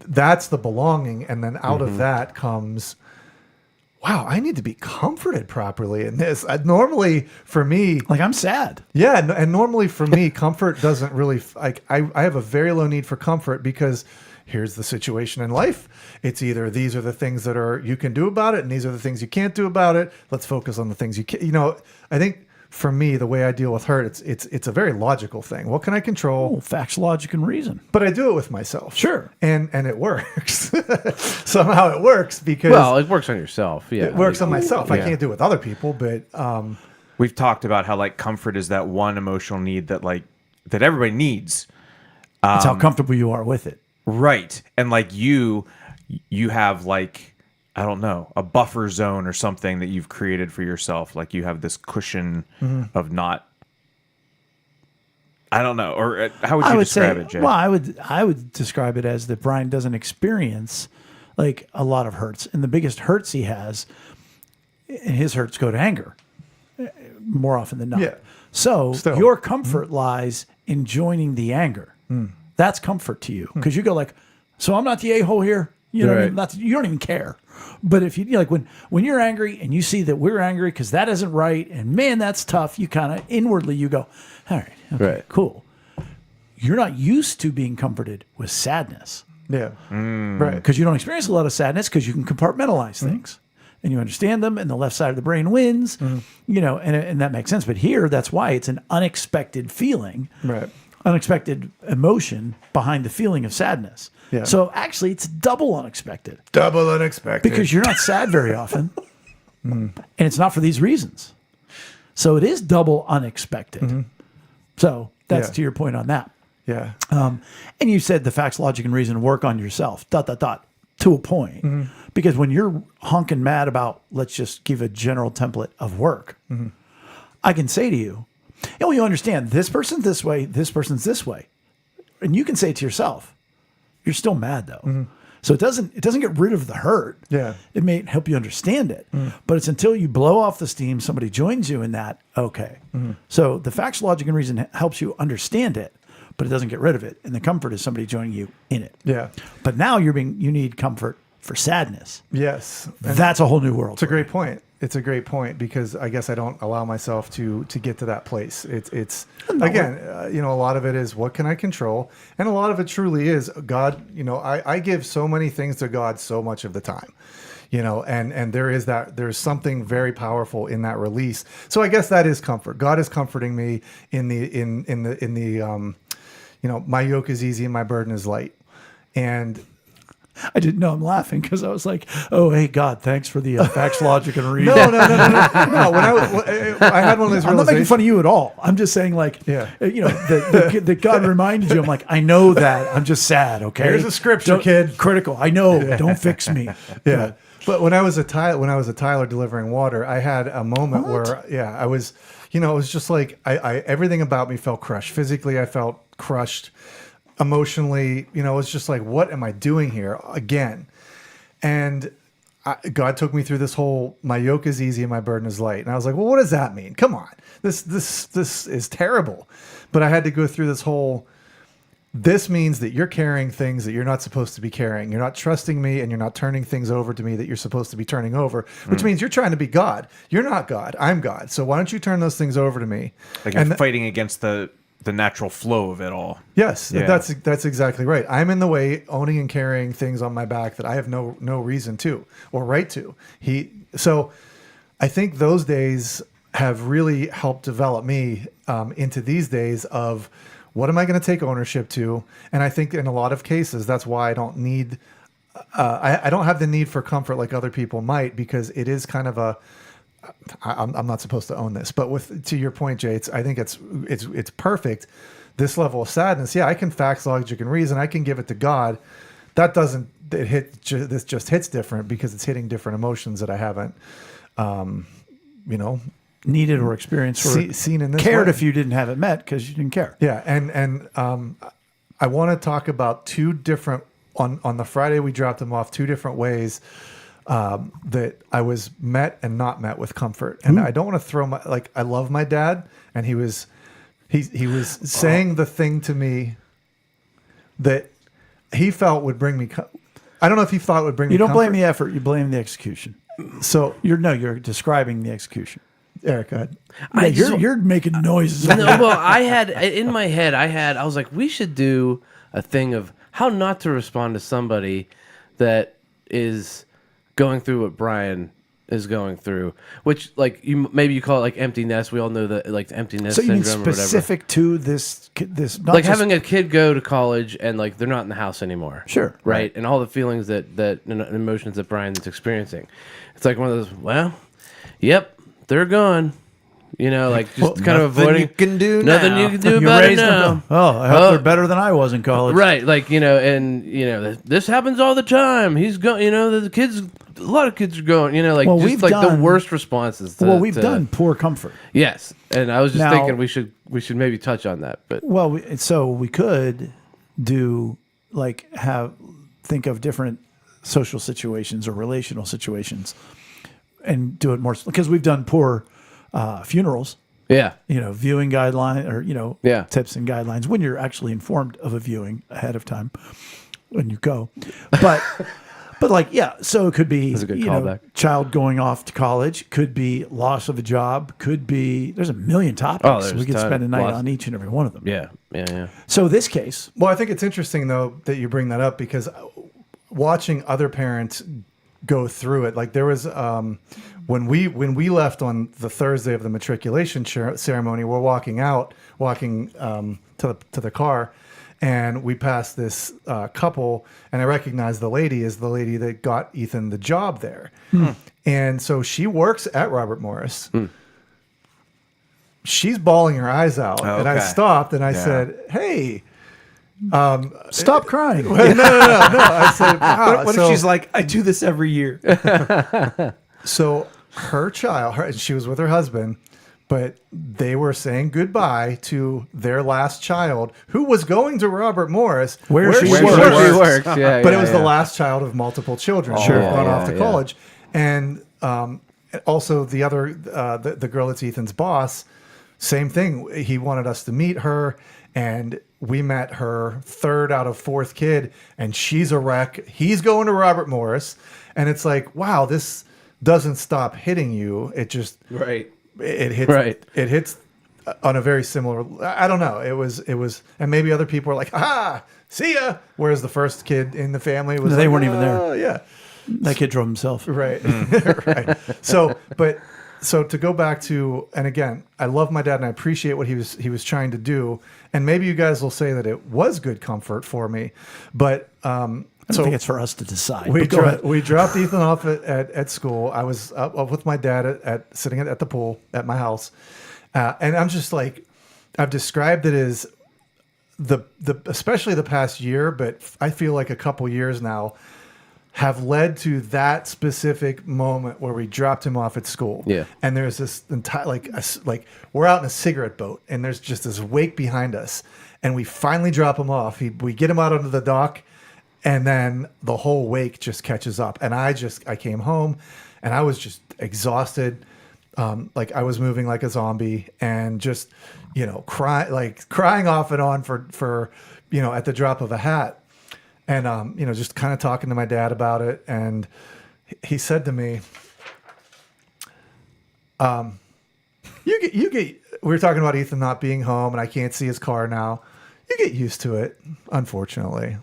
That's the belonging. And then out of that comes, wow, I need to be comforted properly in this. Normally for me, Like, I'm sad. yeah, and normally for me, comfort doesn't really like. I have a very low need for comfort because here's the situation in life. It's either these are the things that you can do about it, and these are the things you can't do about it. Let's focus on the things you can. I think for me, the way I deal with hurt, it's a very logical thing. What can I control? Oh, facts, logic, and reason. But I do it with myself. Sure. And it works. Somehow it works because it works on yourself. Yeah, it works on myself. I Yeah. can't do it with other people, but We've talked about how like comfort is that one emotional need that everybody needs. It's how comfortable you are with it. Right. And like you have like, I don't know, a buffer zone or something that you've created for yourself. Like you have this cushion of not, I don't know. Or how would you describe it, Jay? Well, I would describe it as that Brian doesn't experience like a lot of hurts. And the biggest hurts he has, and his hurts go to anger more often than not. Yeah. So Still. your comfort lies in joining the anger. That's comfort to you because you go like, so I'm not the a-hole here. You know, what I mean? You don't even care. But if you like when you're angry and you see that we're angry because that isn't right, and man, that's tough. You kind of inwardly you go, all right, okay, Right. cool. You're not used to being comforted with sadness yeah, right. because you don't experience a lot of sadness because you can compartmentalize things and you understand them, and the left side of the brain wins. And that makes sense. But here, that's why it's an unexpected feeling. Right. Unexpected emotion behind the feeling of sadness. Yeah. So actually, it's double unexpected Double unexpected. because you're not sad very often, and it's not for these reasons. So it is double unexpected. So that's Yeah. to your point on that. yeah, And you said the facts, logic, and reason work on yourself. ... To a point, because when you're honking mad about, let's just give a general template of work, I can say to you, you understand this person's this way, this person's this way. And you can say it to yourself. You're still mad though. So it doesn't get rid of the hurt. Yeah. It may help you understand it. But it's until you blow off the steam, somebody joins you in that, okay. So the facts, logic, and reason helps you understand it, but it doesn't get rid of it. And the comfort is somebody joining you in it. yeah, But now you need comfort for sadness. yes. And That's a whole new world. it's a great point. It's a great point because I guess I don't allow myself to get to that place. It's again, a lot of it is what can I control, and a lot of it truly is God. I give so many things to God so much of the time, and there's something very powerful in that release. So I guess that is comfort. God is comforting me in the my yoke is easy and my burden is light, and. I didn't know I'm laughing because I was like, oh, hey, God, thanks for the facts, logic, and reason. No. When I had one of those I'm not making realizations. fun of you at all. I'm just saying, like, Yeah. that God reminded you. I'm like, I know that. I'm just sad, okay? Here's a scripture, Don't- kid. Critical. I know. Don't fix me. Yeah. But when I was a Tyler delivering water, I had a moment where, I was, it was just like, I everything about me felt crushed. Physically, I felt crushed. Emotionally, it was just like, what am I doing here again? And God took me through this whole, my yoke is easy and my burden is light. And I was like, well, what does that mean? Come on. This is terrible. But I had to go through this whole, this means that you're carrying things that you're not supposed to be carrying. You're not trusting me, and you're not turning things over to me that you're supposed to be turning over, which means you're trying to be God. You're not God. I'm God. So why don't you turn those things over to me? Like you're fighting against the natural flow of it all. Yes, Yeah. that's exactly right. I'm in the way, owning and carrying things on my back that I have no reason to or right to. So I think those days have really helped develop me into these days of what am I going to take ownership to? And I think in a lot of cases, that's why I don't need, I don't have the need for comfort like other people might, because it is kind of I'm not supposed to own this, but to your point, Jay, I think it's perfect. This level of sadness, yeah, I can facts, logic, and reason. I can give it to God. That doesn't this just hits different because it's hitting different emotions that I haven't, Needed or experienced or seen in this cared way. if you didn't have it met because you didn't care. Yeah, and I want to talk about two different on the Friday we dropped him off, two different ways that I was met and not met with comfort. And I don't want to throw I love my dad, and he was saying the thing to me that he felt would bring me. I don't know if he thought it would bring me. You don't comfort. blame the effort; you blame the execution. So You're describing the execution. Eric, go ahead. You're making noises. No, well, I had in my head, I was like, we should do a thing of how not to respond to somebody that is going through what Brian is going through, which maybe you call it like empty nest. We all know that like the empty nest So you mean syndrome or whatever. specific to this not Like just, having a kid go to college and like they're not in the house anymore. Sure. Right. And all the feelings that and emotions that Brian's experiencing. It's like one of those, well, yep, they're gone. Like just kind of nothing avoiding. you can do Nothing now. you can do you about it raised now. them. Oh, I hope they're better than I was in college. Right, this happens all the time. He's going, the kids, a lot of kids are going, Well, we've the done- worst responses. We've done poor comfort. Yes, and I was just Now- thinking we should maybe touch on that, but Well, we could do think of different social situations or relational situations and do it more because we've done poor funerals. yeah, Viewing guideline or Yeah. tips and guidelines when you're actually informed of a viewing ahead of time when you go, but so it could be That's a good callback. child going off to college, could be loss of a job, could be there's a million topics. Oh, there's we could ton- spend a night lots. on each and every one of them. yeah. So this case, Well, I think it's interesting though that you bring that up because watching other parents go through it, like there was when we left on the Thursday of the matriculation ceremony, we're walking to the car, and we passed this couple, and I recognized the lady as the lady that got Ethan the job there, and so she works at Robert Morris. She's bawling her eyes out, and I Okay. stopped and I said, "Hey." stop crying. No. I said, wow. What if she's like, I do this every year? So her child, she was with her husband, but they were saying goodbye to their last child who was going to Robert Morris, Where she Where works. she works, yeah, but yeah, it was yeah. the last child of multiple children who Sure. had gone Yeah, off to yeah. college. And also the other, the girl that's Ethan's boss, same thing. He wanted us to meet her, and we met her third out of fourth kid, and she's a wreck. He's going to Robert Morris, and it's like, wow, this doesn't stop hitting you. It just Right. it hits Right. it hits on a very similar. I don't know. It was, and maybe other people were like, see ya. Whereas the first kid in the family was, They like, weren't even there. "Oh, yeah. That kid drove himself. Right. Right. So to go back to, and again, I love my dad and I appreciate what he was trying to do. And maybe you guys will say that it was good comfort for me, but I don't think it's for us to decide. we but go ahead. we dropped Ethan off at school. I was up with my dad at sitting at the pool at my house, and I'm just like, I've described it as the especially the past year, but I feel like a couple years now have led to that specific moment where we dropped him off at school. Yeah. And there's this entire like we're out in a cigarette boat, and there's just this wake behind us, and we finally drop him off. We get him out onto the dock, and then the whole wake just catches up. And I came home, and I was just exhausted. Like I was moving like a zombie, and just crying off and on for at the drop of a hat. And, just kind of talking to my dad about it. And he said to me, we were talking about Ethan not being home and I can't see his car now. You get used to it, unfortunately.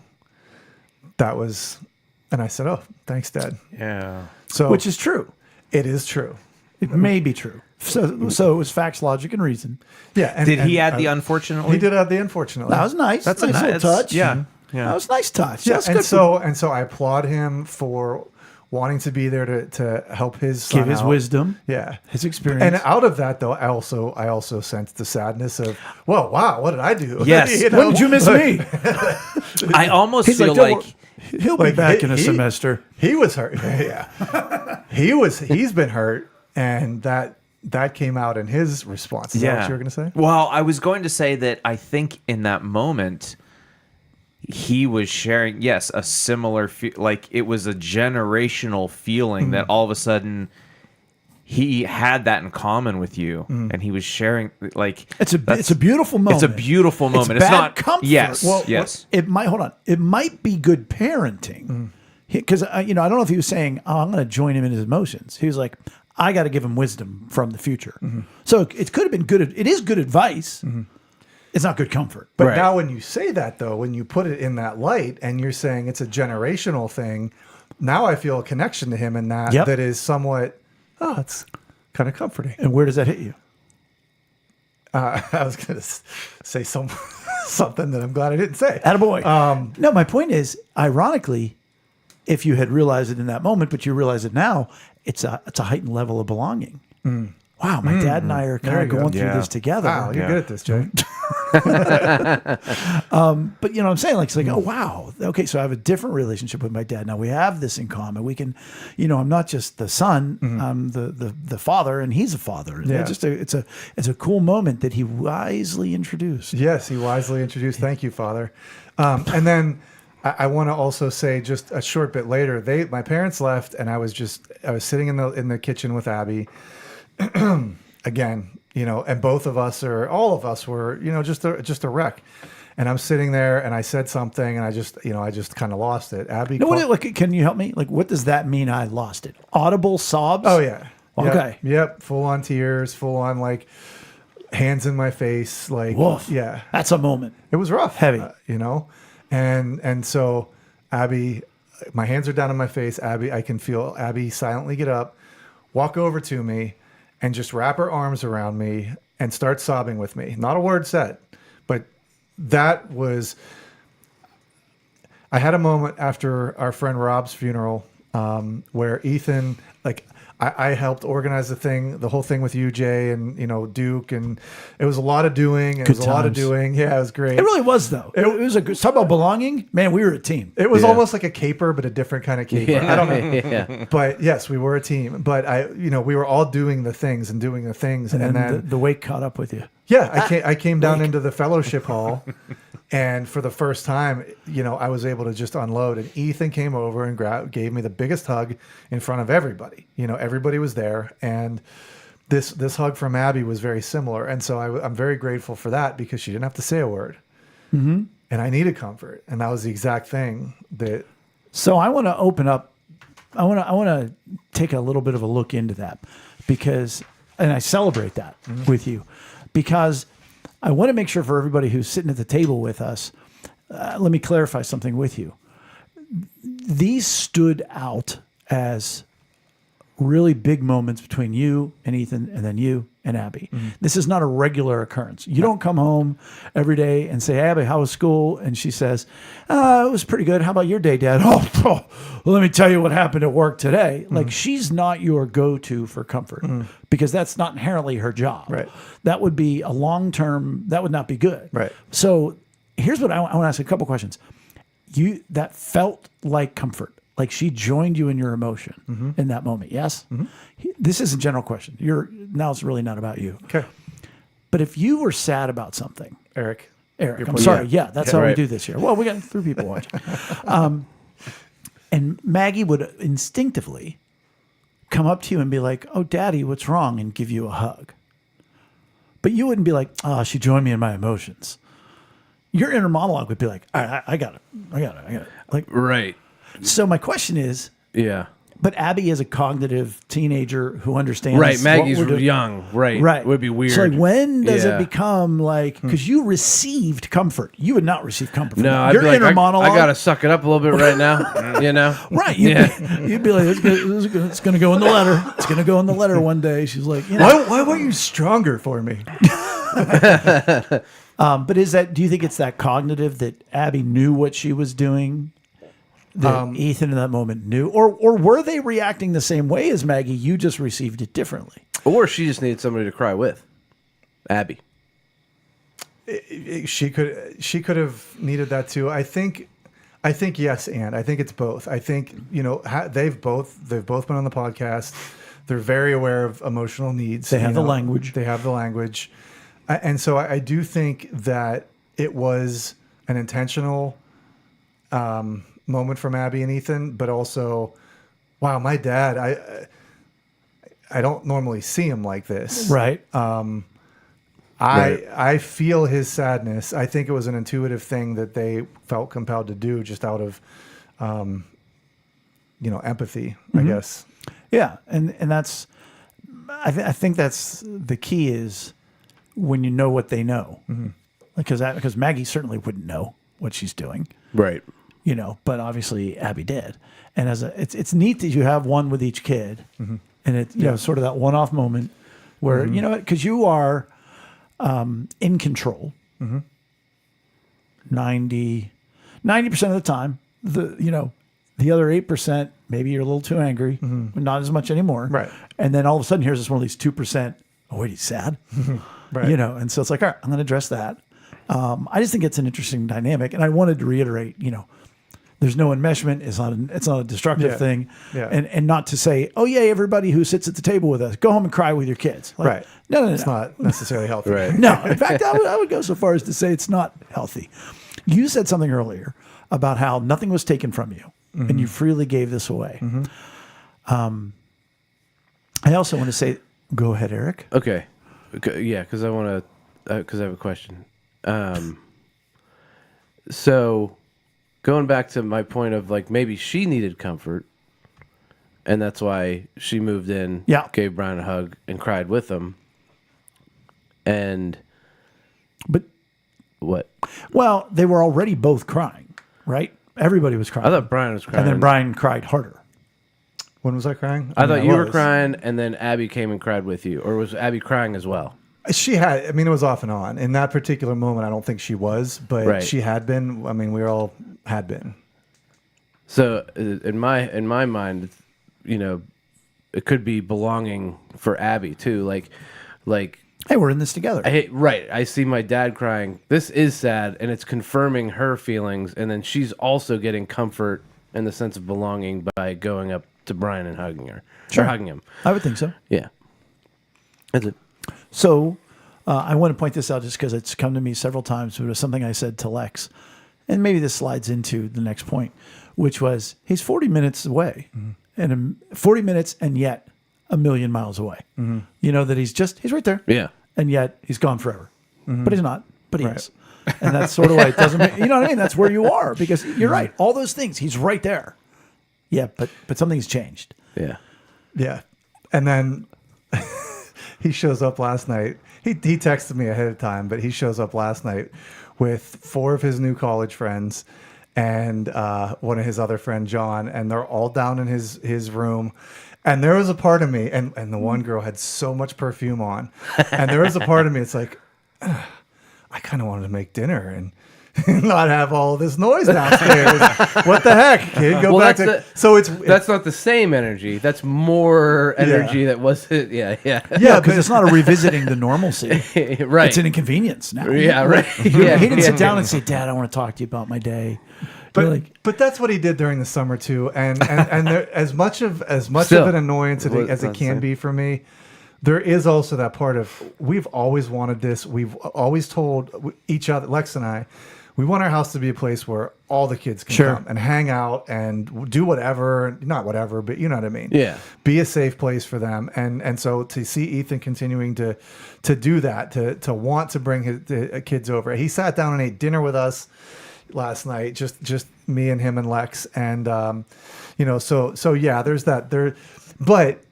And I said, oh, thanks, Dad. Yeah. So, Which is true. it is true. It may be true. So it was facts, logic, and reason. Yeah. And, Did he add the and unfortunately? he did add the unfortunately. That was nice. That's nice a little nice touch. Yeah. Yeah. That was a nice touch. Yeah, That's and good. so I applaud him for wanting to be there to help his son give his out. wisdom. Yeah, His experience. And out of that, though, I also sensed the sadness of, well, wow, what did I do? Yes. When did you miss me? I almost He's feel "Don't like worry. He'll be back in a semester. He was hurt. Yeah, he's been hurt, and that came out in his response. Is that what you were going to say? Well, I was going to say that I think in that moment he was sharing, yes, a similar like it was a generational feeling that all of a sudden he had that in common with you, and he was sharing like It's a beautiful moment. It's a beautiful moment. It's It's bad not comfort. Yes, Well, yes. It might hold on. It might be good parenting because I don't know if he was saying, "Oh, I'm going to join him in his emotions." He was like, "I got to give him wisdom from the future." So it could have been good. It is good advice. It's not good comfort. But Right. now when you say that, though, when you put it in that light and you're saying it's a generational thing, now I feel a connection to him in that Yep. that is somewhat, it's kind of comforting. And where does that hit you? I was going to say something that I'm glad I didn't say. Attaboy. No, my point is, ironically, if you had realized it in that moment, but you realize it now, it's a heightened level of belonging. Wow, my dad and I are kind There of you go. going through Yeah. this together. Wow, you're Yeah. good at this, Jay. But you know what I'm saying? Like, it's like, oh, wow. Okay, so I have a different relationship with my dad. Now we have this in common. We can, I'm not just the son, I'm the father, and he's a father. Yeah. It's a cool moment that he wisely introduced. Yes, he wisely introduced. Thank you, Father. And then I want to also say, just a short bit later, my parents left, and I was sitting in the kitchen with Abby. Again, and all of us were, just a wreck. And I'm sitting there, and I said something, and I just kind of lost it. Abby, Can you help me? Like, what does that mean? I lost it. Audible sobs. oh yeah, Okay. yep, full on tears, full on like hands in my face, like Woof. yeah, That's a moment. it was rough, Heavy. and so Abby, my hands are down on my face. Abby, I can feel Abby silently get up, walk over to me, and just wrap her arms around me and start sobbing with me. Not a word said, but that was. I had a moment after our friend Rob's funeral where Ethan, like, I helped organize the whole thing with you, Jay, and Duke, and it was a lot of doing. It Good was a lot of times. doing. Yeah, it was great. It really was, though. It was a good. Talk about belonging. Man, we were a team. It was Yeah. almost like a caper, but a different kind of caper. I don't know. Yeah. But yes, we were a team. But we were all doing the things, and And then the weight caught up with you. yeah, I came down into the fellowship hall, and for the first time, I was able to just unload. And Ethan came over and gave me the biggest hug in front of everybody. Everybody was there, and this hug from Abby was very similar. And so I'm very grateful for that because she didn't have to say a word, and I needed comfort, and that was the exact thing that. So I want to open up. I want to take a little bit of a look into that and I celebrate that with you because I want to make sure for everybody who's sitting at the table with us. Let me clarify something with you. These stood out as really big moments between you and Ethan, and then you and Abby. This is not a regular occurrence. You don't come home every day and say, Abby, how was school? And she says, it was pretty good. How about your day, Dad? Well, let me tell you what happened at work today. Like, she's not your go-to for comfort because that's not inherently her job. Right. That would be a long-term, that would not be good. Right. So here's what I want to ask a couple questions. That felt like comfort. Like she joined you in your emotion in that moment. Yes. This is a general question. Now it's really not about you. Okay, But if you were sad about something, Eric. Eric, I'm putting- sorry. Yeah, that's how we right. do this here. Well, we got 3 people watching. And Maggie would instinctively come up to you and be like, "Oh, Daddy, what's wrong?" and give you a hug. But you wouldn't be like, "Oh, she joined me in my emotions." your inner monologue would be like, I got it. Like, Right. so my question is, Yeah. but Abby is a cognitive teenager who understands. Right. what Maggie's we're doing. young. Right. Right. Would be weird. So like, when does Yeah. it become like, because you received comfort. You would not receive comfort from No, that. I'd Your be like, inner monologue. I gotta suck it up a little bit right now. You know. Right. Yeah. You'd be like, it's going to go in the letter. It's going to go in the letter one day. She's like, you know. Why weren't you stronger for me? But do you think it's that cognitive that Abby knew what she was doing? That Ethan in that moment knew? Or were they reacting the same way as Maggie? You just received it differently. Or she just needed somebody to cry with. Abby. She could have needed that too. I think yes, and I think it's both. I think they've both been on the podcast. They're very aware of emotional needs. They have the language. They have the language, and so I do think that it was an intentional moment from Abby and Ethan, but also, wow, my dad. I don't normally see him like this. Right. I feel his sadness. I think it was an intuitive thing that they felt compelled to do just out of, empathy, I guess. Yeah. And that's, I think that's the key is when you know what they know. Mm-hmm. Because Maggie certainly wouldn't know what she's doing. Right. But obviously Abby did. And it's neat that you have one with each kid. Mm-hmm. And it's sort of that one-off moment where, because you are in control 90% of the time. The other 8%, maybe you're a little too angry, but not as much anymore. Right. And then all of a sudden, here's this one of these 2%. Oh, wait, he's sad. Right. And so it's like, all right, I'm going to address that. I just think it's an interesting dynamic. And I wanted to reiterate, there's no enmeshment. It's not a destructive thing. Yeah. And not to say, oh, yeah, everybody who sits at the table with us, go home and cry with your kids. Like, Right. No. It's not necessarily healthy. Right. No, in fact, I would go so far as to say it's not healthy. You said something earlier about how nothing was taken from you, and you freely gave this away. I also want to say, go ahead, Eric. Okay. Yeah, because I want to. Because I have a question. So, going back to my point of like maybe she needed comfort, and that's why she moved in. Yeah. Gave Brian a hug and cried with him. But What? well, they were already both crying, right? Everybody was crying. I thought Brian was crying. and then Brian cried harder. When was I crying? I thought you were was. crying, and then Abby came and cried with you, or was Abby crying as well? She had. I mean, it was off and on. In that particular moment, I don't think she was, but Right. she had been. I mean, we all had been. So in my mind, it could be belonging for Abby too. Like, Hey, we're in this together. right. I see my dad crying. This is sad, and it's confirming her feelings, and then she's also getting comfort in the sense of belonging by going up to Brian and hugging her, Sure. or hugging him. I would think so. Yeah, that's it. So I want to point this out just because it's come to me several times. It was something I said to Lex, and maybe this slides into the next point, which was he's 40 minutes away, and 40 minutes, and yet a million miles away. That he's right there, Yeah, and yet he's gone forever. But he's not. But he is, and that's sort of why it doesn't. You know what I mean? That's where you are because you're right. All those things, he's right there. Yeah, but something's changed. yeah. Yeah, and then he shows up last night. He texted me ahead of time, but he shows up last night with 4 of his new college friends and one of his other friend John, and they're all down in his room. And there was a part of me, and the one girl had so much perfume on, and there was a part of me. It's like I kind of wanted to make dinner and not have all this noise downstairs. What the heck, kid? Go back to. That's not the same energy. That's more energy that wasn't. Yeah. Yeah, because it's not a revisiting the normalcy. Right. It's an inconvenience now. Yeah, right. He didn't sit down and say, "Dad, I want to talk to you about my day." But that's what he did during the summer too, and there, as much of Still, an annoyance as it can be for me, there is also that part of we've always wanted this. We've always told each other, Lex and I, we want our house to be a place where all the kids can Sure. come and hang out and do whatever, not whatever, but you know what I mean? Yeah. Be a safe place for them. And so to see Ethan continuing to do that, to want to bring his kids over. He sat down and ate dinner with us last night, just me and him and Lex. And, so yeah, there's that there. But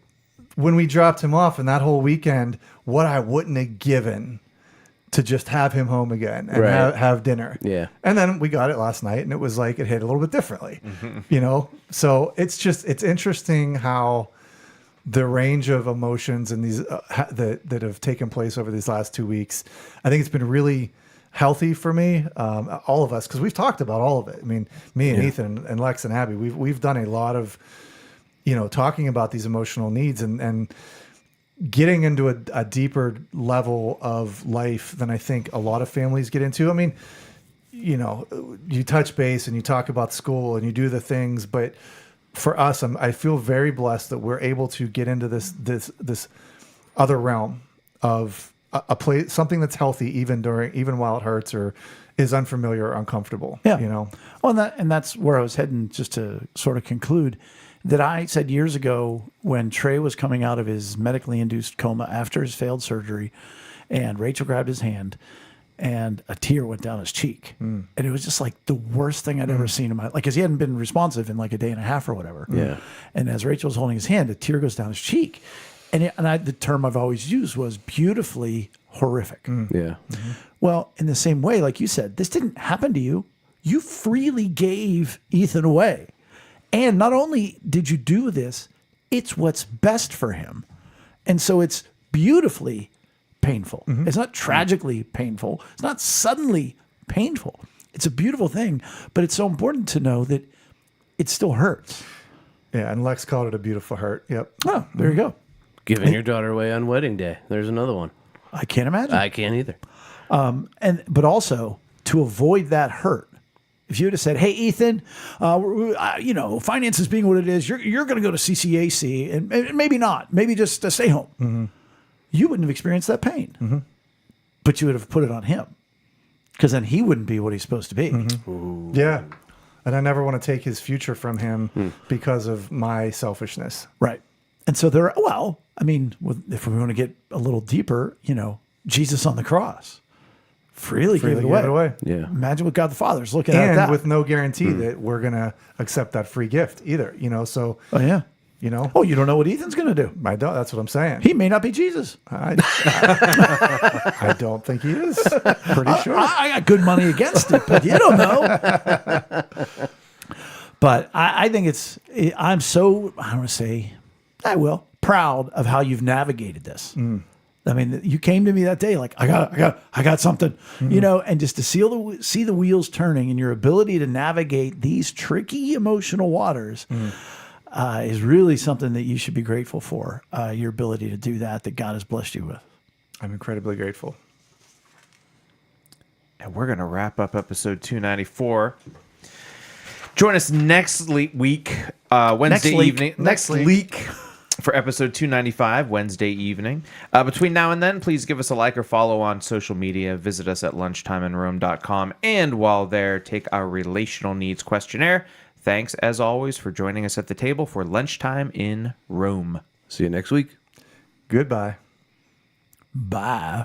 when we dropped him off and that whole weekend, what I wouldn't have given to just have him home again and Right. have dinner. Yeah. And then we got it last night and it was like, it hit a little bit differently, So it's interesting how the range of emotions and these that have taken place over these last 2 weeks. I think it's been really healthy for me, all of us, because we've talked about all of it. I mean, me and Ethan and Lex and Abby, we've done a lot of, talking about these emotional needs and getting into a deeper level of life than I think a lot of families get into. I mean, you touch base and you talk about school and you do the things, but for us, I feel very blessed that we're able to get into this other realm of a place, something that's healthy, even while it hurts or is unfamiliar or uncomfortable. Yeah. Well, and that's where I was heading, just to sort of conclude that I said years ago when Trey was coming out of his medically induced coma after his failed surgery, and Rachel grabbed his hand and a tear went down his cheek. And it was just like the worst thing I'd ever seen in my life. Like, cause he hadn't been responsive in like a day and a half or whatever. Yeah. And as Rachel was holding his hand, a tear goes down his cheek. And the term I've always used was beautifully horrific. Yeah. Well, in the same way, like you said, this didn't happen to you. You freely gave Ethan away. And not only did you do this, it's what's best for him. And so it's beautifully painful. It's not tragically painful. It's not suddenly painful. It's a beautiful thing, but it's so important to know that it still hurts. yeah. And Lex called it a beautiful hurt. Yep. Oh, there you go. Giving your daughter away on wedding day. There's another one. I can't imagine. I can't either. But also to avoid that hurt. If you would have said, "Hey, Ethan, finances being what it is, you're going to go to CCAC and maybe not, maybe just stay home," you wouldn't have experienced that pain. But you would have put it on him, because then he wouldn't be what he's supposed to be. Yeah. And I never want to take his future from him because of my selfishness. Right. And so if we want to get a little deeper, Jesus on the cross freely gave it away. Yeah. Imagine what God the Father is looking at And that. with no guarantee that we're going to accept that free gift either, so, Oh, yeah. Oh, you don't know what Ethan's going to do. I don't, that's what I'm saying. He may not be Jesus. I don't think he is. Pretty sure. I got good money against it, but you don't know. But I think I'm so, proud of how you've navigated this. I mean, you came to me that day like, I got something, and just to see the wheels turning and your ability to navigate these tricky emotional waters is really something that you should be grateful for. Your ability to do that God has blessed you with. I'm incredibly grateful. And we're going to wrap up episode 294. Join us next week, Wednesday evening. Next week for episode 295, Wednesday evening. Between now and then, please give us a like or follow on social media. Visit us at lunchtimeinrome.com. And while there, take our relational needs questionnaire. Thanks, as always, for joining us at the table for Lunchtime in Rome. See you next week. Goodbye. Bye.